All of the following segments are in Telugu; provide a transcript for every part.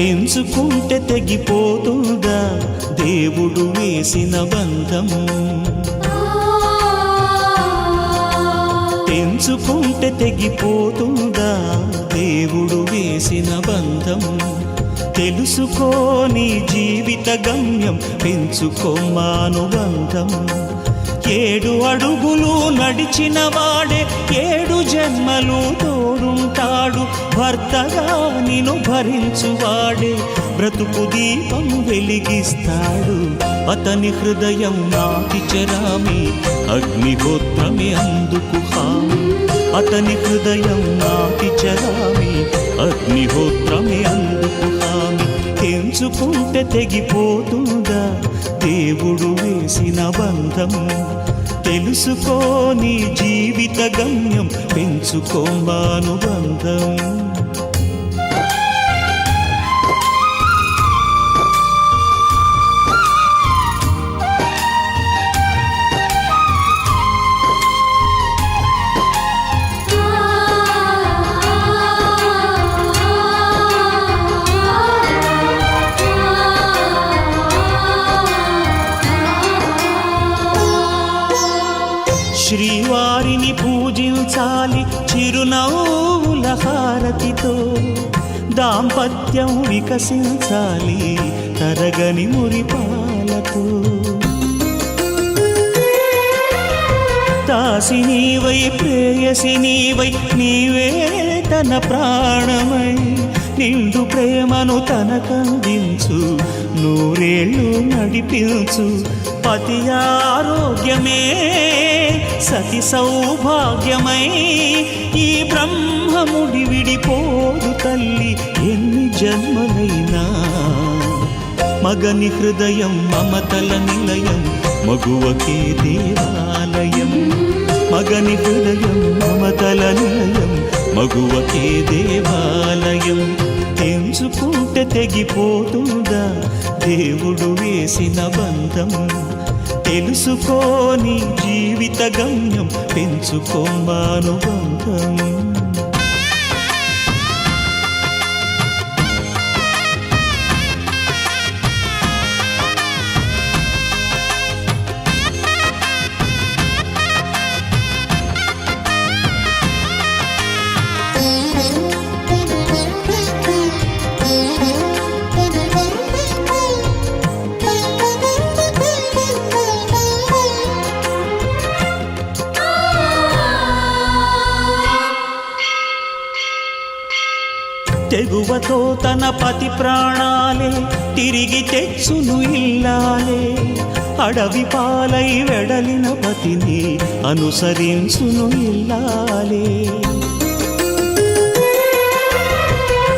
తెంచుకుంటే తెగిపోతుందా దేవుడు వేసిన బంధం? తెంచుకుంటే తెగిపోతుందా దేవుడు వేసిన బంధం? తెలుసుకోని జీవిత గమ్యం, పెంచుకోమానుబంధం. 7 అడుగులు నడిచిన వాడే 7 జన్మలు తోడుంటాడు. భర్తగా నిన్ను భరించువాడే బ్రతుకు దీపం వెలిగిస్తాడు. అతని హృదయం నాటి చెరామి, అగ్నిహోత్రమే అందుకు హామీ. అతని హృదయం నాటి చెరామి, అగ్నిహోత్రమే అందుకు హామీ. తెంచుకుంటే తెగిపోతుందా దేవుడు వేసిన బంధం? తెలుసుకోని జీవిత గమ్యం, పెంచుకోమానుబంధం. శ్రీవారిని పూజించాలి చిరునవ్వుల హారతితో. దాంపత్యం వికసించాలి తరగని మురిపాలతో. దాసి నీవై ప్రేయసి నీవై, నీవే తన ప్రాణమై. నిండు ప్రేమను తనకందించు, 100 ఏళ్ళు నడిపించు. పతి ఆరోగ్యమే సతి సౌభాగ్యమై. ఈ బ్రహ్మముడి విడిపోదు తల్లి ఎన్ని జన్మలైనా. మగని హృదయం మమతల నిలయం, మగువకే దేవాలయం. మగని హృదయం మమతల నిలయం, మగువకే దేవాలయం. తెంచుకుంటే తెగిపోతుందా దేవుడు వేసిన బంధం? తెలుసుకోని జీవిత గమ్యం, పెంచుకోమానుబంధం. తెగువతో తన పతి ప్రాణాలే తిరిగి తెచ్చును ఇల్లాలే. అడవి పాలై వెడలిన పతిని అనుసరించును ఇల్లాలే.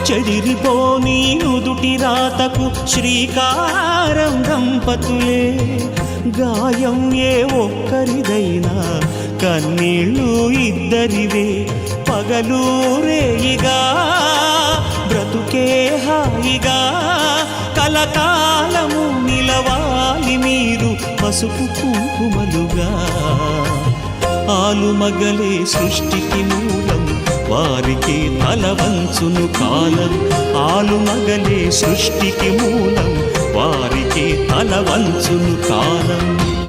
చెదిరిపోని నుదుటి రాతకు శ్రీకారం దంపతులే. గాయం ఏ ఒక్కరిదైనా కన్నీళ్ళు ఇద్దరివే. పగలూరేయిగా బ్రతుకే హాయిగా, కలకాలము నిలవాలి మీరు పసుపు కుంకుమలుగా. ఆలుమగలే సృష్టికి మూలం, వారికి తల వంచును కాలం. ఆలుమగలే సృష్టికి మూలం, వారికి తల వంచును కాలం.